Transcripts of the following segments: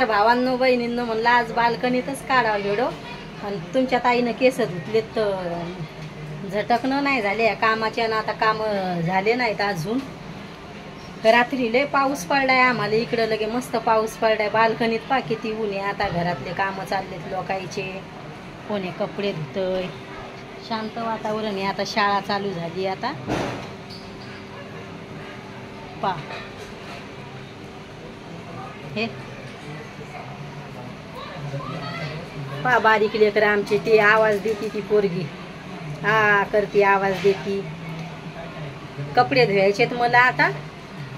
भावांनो बहिणींनो म्हणलं आज बाल्कनीतच काढावं व्हिडिओ. आणि तुमच्या ताईनं केस धुतलेत तर झटकणं नाही झाले कामाच्या ना. आता काम झाले नाहीत अजून. रात्री लय पाऊस पडलाय आम्हाला इकडं. लगे मस्त पाऊस पडलाय. बाल्कनीत पा किती ऊन आहे. आता घरातले कामं चाललेत लोकांचे. कोणी कपडे धुतय. शांत वातावरण आहे. आता शाळा चालू झाली. आता पा हे पा बारीक लेकर आमची ती आवाज देती. ती पोरगी हा करती आवाज देती. कपडे धुवायचेत मला आता.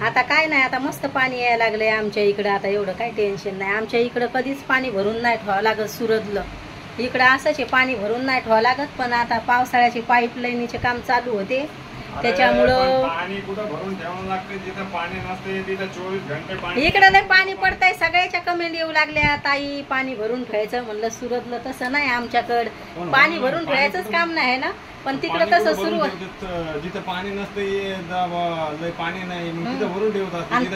आता काय नाही. आता मस्त पाणी यायला लागलंय आमच्या इकडं. आता एवढं काय टेन्शन नाही. आमच्या इकडं कधीच पाणी भरून नाही ठेवावं लागत. सुरतलं इकडं असंच आहे. पाणी भरून नाही ठेवावं लागत. पण आता पावसाळ्याची पाईपलाईनीचे काम चालू होते त्याच्यामुळं इकडं लय पाणी पडतंय. सगळ्याच्या कमेंट येऊ लागल्या ताई पाणी भरून ठेवायचं. म्हणलं सुरतलं तसं नाही. आमच्याकडं पाणी भरून ठेवायचंच काम नाही ना. पण तिकडं तसं सुरू होतं. जिथं पाणी नसतं पाणी नाही तिथं भरून ठेवतात. आणि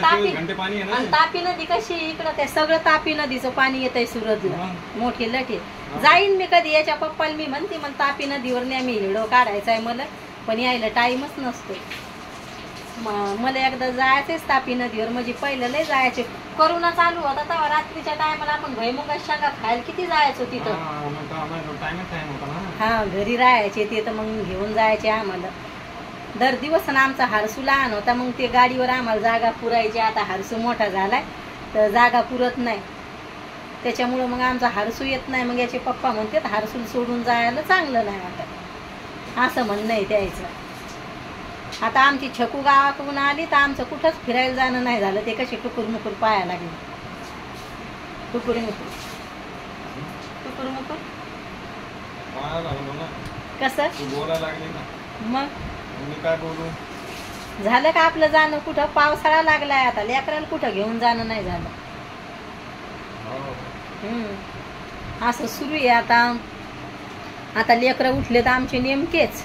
तापी नदी कशी इकडं ते सगळं तापी नदीचं पाणी येतंय सुरतला. मोठी लठी जाईन मी कधी. याच्या पप्पाला मी म्हणते मग तापी नदीवर नेहमी व्हिडिओ काढायचा आहे मला. पण यायला टाईमच नसतो. मला एकदा जायचंच तापी नदीवर. म्हणजे पहिलं लय जायचे. करोना चालू होता तेव्हा रात्रीच्या टायमाला आपण भैमुगाच्या शांगा खायला किती जायचो तिथं. हा घरी राहायचे ते तर मग घेऊन जायचे आम्हाला दर दिवस. ना आमचा हारसू लहान होता मग ते गाडीवर आम्हाला जागा पुरायची. आता हारसू मोठा झालाय तर जागा पुरत नाही. त्याच्यामुळं मग आमचा हारसू येत नाही. मग याचे पप्पा म्हणतात हारसूल सोडून जायला चांगलं नाही आता असं म्हणणं आहे त्याचं. आता आमची छकू गावाकडून आली तर आमचं कुठंच फिरायला जाणं नाही झालं. ते कसे टुकुर मुकुर पाया लागले. टुकुर मुकुर टुकुर मुकुर कसं मग काय बोलू. झालं का आपलं जाणं कुठं. पावसाळा लागलाय आता. लेकराला कुठं घेऊन जाणं नाही झालं. असं सुरू आहे आता. आता लेकरं उठले तर आमचे नेमकेच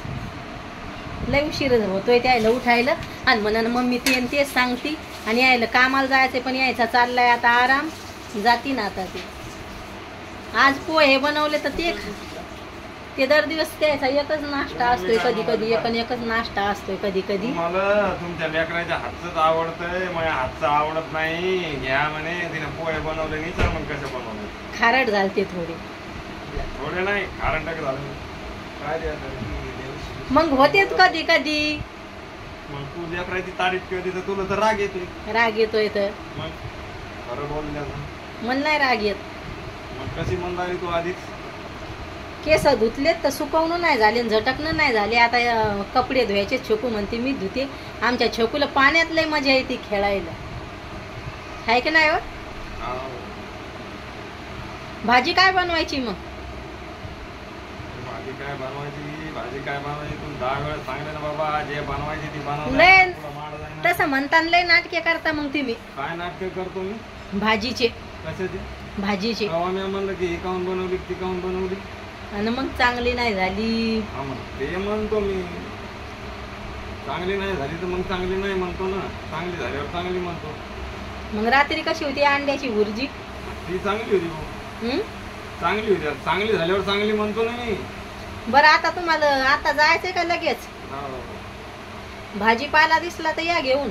लय उशीर होतोय त्याला उठायला. आणि म्हणा मम्मी तेच सांगती. आणि यायला कामाला जायचं पण यायचा चाललाय आता आराम. जाती ना आता ते. आज पोहे बनवले तर ते दर दिवस त्याचा एकच नाश्ता असतोय. कधी कधी एकच नाश्ता असतोय. कधी कधी मला तुमच्या लेकराच्या हातच आवडतंय. माझ्या हातचं आवडत नाही. घ्या म्हणे तिने पोहे बनवले नाही तर मग कसं बनवले. खारट झालते थोडे नाही खारट झालं काय द्यायचं. मग होतेच कधी कधी. मग तू लेकराची तारीफ केली तर तुला तर राग येतोय. राग येतोय तर मग खरं बोलल्या मन नाही राग येत. मग कशी म्हणणारी तू आधीच. केस धुतलेत तर सुकवणं नाही झाले. झटकणं नाही झाले. आता कपडे धुवायचे. छकू म्हणते मी धुते. आमच्या छकूला पाण्यात लय मजा येते खेळायला. आहे की नाही. भाजी काय बनवायची मग. भाजी काय बनवायची तुम्ही 10 वेळा सांगले ना बाबा. जे बनवायची ती बनव. तसं म्हणताना लय नाटके करता मग तुम्ही. काय नाटके करतो मी. भाजीचे कशाचे. भाजीचे मी म्हणलं की ही काऊन बनवली ती काऊन बनवली. आणि मग चांगली नाही झाली. ते म्हणतो मी. चांगली नाही झाली तर मग चांगली नाही म्हणतो ना. चांगली झाल्यावर चांगली म्हणतो. मग रात्री कशी होती अंड्याची भुर्जी. ती चांगली होती. चांगली होती. चांगली झाल्यावर चांगली म्हणतो ना मी. बरं आता तुम्हाला आता जायचंय का लगेच. भाजीपाला दिसला तर या घेऊन.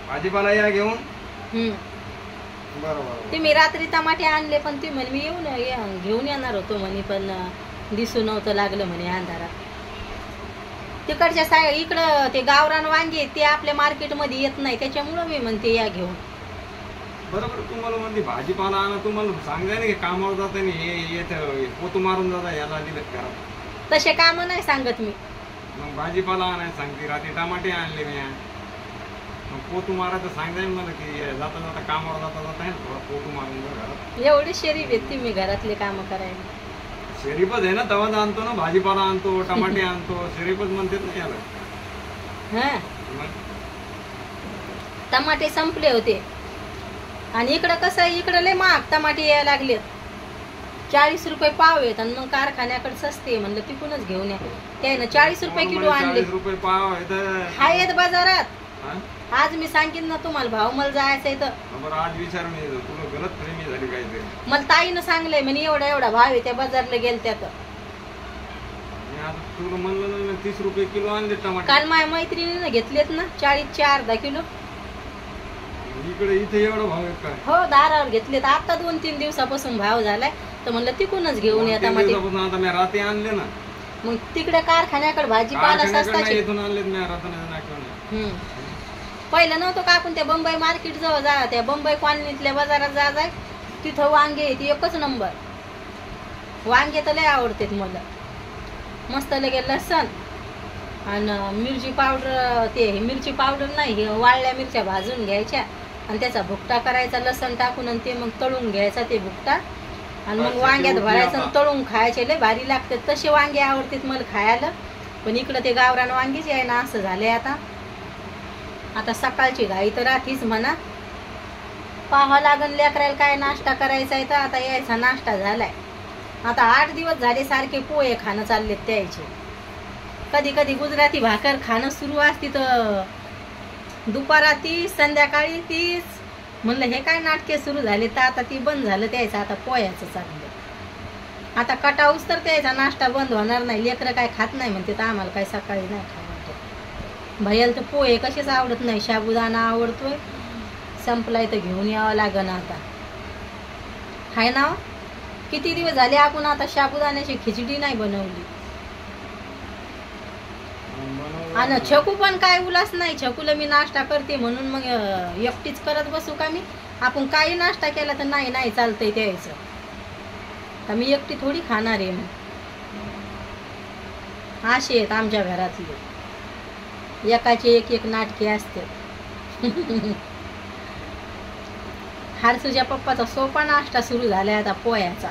भाजीपाला या घेऊन. बरोबर. तुम्ही रात्री टमाटे आणले पण ती म्हणे मी घेऊन येणार होतो म्हणे. पण दिसू नव्हतं लागलं म्हणे अंधारात. तिकडच्या इकडं ते गावरान वांगे ते आपल्या मार्केटमध्ये येत नाही. त्याच्यामुळं मी म्हणते या घेऊन. बरोबर. तुम्हाला म्हणते भाजीपाला आणा. तुम्हाला सांगाय ना की कामावर जात हे पोतू मारून जाता याला दिलं घरात. तसे काम नाही सांगत मी. मग भाजीपाला आणायला सांगते. रात्री टमाटे आणले मी. मग पोतू मारायचं सांगाय मला की जाता जाता कामावर जाता आहे ना पोतू मारून जा घरात. एवढी शरीफ येते मी घरातले काम करायला. शरीफच आहे ना. तवाच आणतो ना. भाजीपाला आणतो टमाटे आणतो. शरीफच म्हणतात ना याला. टमाटे संपले होते. आणि इकडं कसं इकडं लय महाग टमाटे यायला लागले. 40 रुपये पाव आहेत. आणि मग कारखान्याकडे सस्ते म्हणलं तिकूनच घेऊन या. त्यानं 40 रुपये किलो आणले. 40 रुपये पाव आहेत बाजारात. आज मी सांगितलं ना तुम्हाला भाऊ मला जायचंय तर बरं आज विचार मी तुला गलत प्रेमी झाली काहीतरी. मला ताईनं सांगलंय म्हणे एवढा भाव आहे त्या बाजारला गेल त्यात. आता तुला म्हणलं ना 30 रुपये किलो आणले टमाटे. काल माझ्या मैत्रिणीनं घेतलेत ना 40चे अर्धा किलो. इथे एवढा भाव आहे काय? हो दारावर घेतलेत. आता 2-3 दिवसापासून भाव झालाय तर म्हणलं तिकूनच घेऊन या टमाटे. आता मी रात्री आणले ना. मग तिकडे कारखान्याकडे भाजीपाला सस्ताचे. इथून आणलेत मी रात्री. पहिलं नव्हतं का आपण त्या बंबई मार्केट जवळ जा, त्या बंबई कॉलनीतल्या बाजारात जाय तिथं वांगे येते एकच नंबर. वांगे तर लय आवडतात मला. मस्त लगे लसण आणि मिरची पावडर. ते मिरची पावडर नाही, हे वाळल्या मिरच्या भाजून घ्यायच्या आणि त्याचा भुकटा करायचा लसण टाकून आणि ते मग तळून घ्यायचा ते भुकटा आणि मग वांग्यात भरायचं तळून खायचे. लय भारी लागतात तसे वांगे आवडतात मला खायला. पण इकडं ते गावरान वांगीच आहे ना असं झालंय. आता सकाळची घाई तर राहतीच म्हणा. पाहावं लागन लेकरायला काय नाश्ता करायचा आहे तर आता यायचा नाश्ता झालाय. आता 8 दिवस झाले सारखे पोहे खाणं चाललेत त्याचे. कधी कधी गुजराती भाकर खाणं सुरू असती तर दुपारा 30 संध्याकाळी 30. म्हणलं हे काय नाटके सुरू झाले तर आता ती बंद झालं त्याचं. आता पोह्याचं चाललं. आता कटाऊस तर त्याचा नाश्ता बंद होणार नाही. लेकरं काय खात नाही म्हणते तर आम्हाला काय सकाळी नाही खावं. भैयाला तर पोहे कसेच आवडत नाही. साबुदाणा आवडतोय. संपलाय तर घेऊन यावं लागन आता. हाय ना. किती दिवस झाले आपण आता साबुदाण्याची खिचडी नाही बनवली. आणि छकू पण काय उलास नाही. छकूला मी नाश्ता करते म्हणून मग एकटीच करत बसू का मी. आपण काही नाश्ता केला तर नाही चालतंय त्याचं. तर मी एकटी थोडी खाणार आहे. मग असे आहेत आमच्या घरातले. एकाचे एक नाटके असते. हारसूच्या पप्पाचा सोपा नाश्ता सुरू झालाय आता पोह्याचा.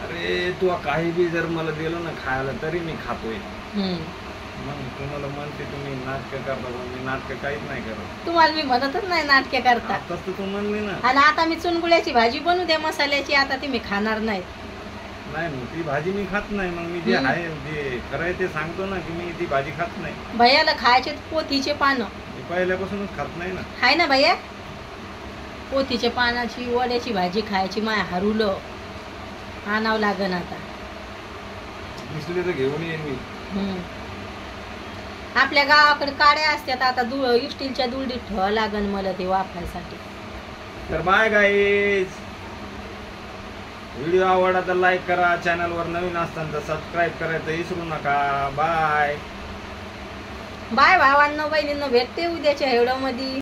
अरे तू काही बी जर मला दिलं ना खायला तरी मी खातोय. मग तुम्हाला म्हणते तुम्ही नाटक करता. मी नाटक काहीच नाही करत. तुम्हाला मी म्हणतच नाही नाटके करता. तसं तू म्हणली ना. आणि आता मी चुनगुळ्याची भाजी बनवू द्या मसाल्याची. आता ती मी खाणार नाही. नाही ती भाजी मी खात नाही. मग मी जे आहे जे खरं ते सांगतो ना की मी ती भाजी खात नाही. भैयाला खायचे पोथीचे पानं. मी पहिल्यापासूनच खात नाही ना. हाय ना भैया. पोथीच्या पानाची वड्याची भाजी खायची. माय हरुलं आणावं लागन आता. दिसले तर घेऊन येईन मी. आपल्या गावाकडे काड्या असतात. आता स्टीलच्या दुलडीत ठेवावं लागन मला ते वापरायसाठी. तर बाय गाईज. व्हिडिओ आवडला तर लाईक करा. चॅनलवर नवीन असताना तर सबस्क्राईब करायचं विसरू नका. बाय बाय भावांनो बहिणींनो. भेटते उद्याच्या व्हिडिओ मध्ये.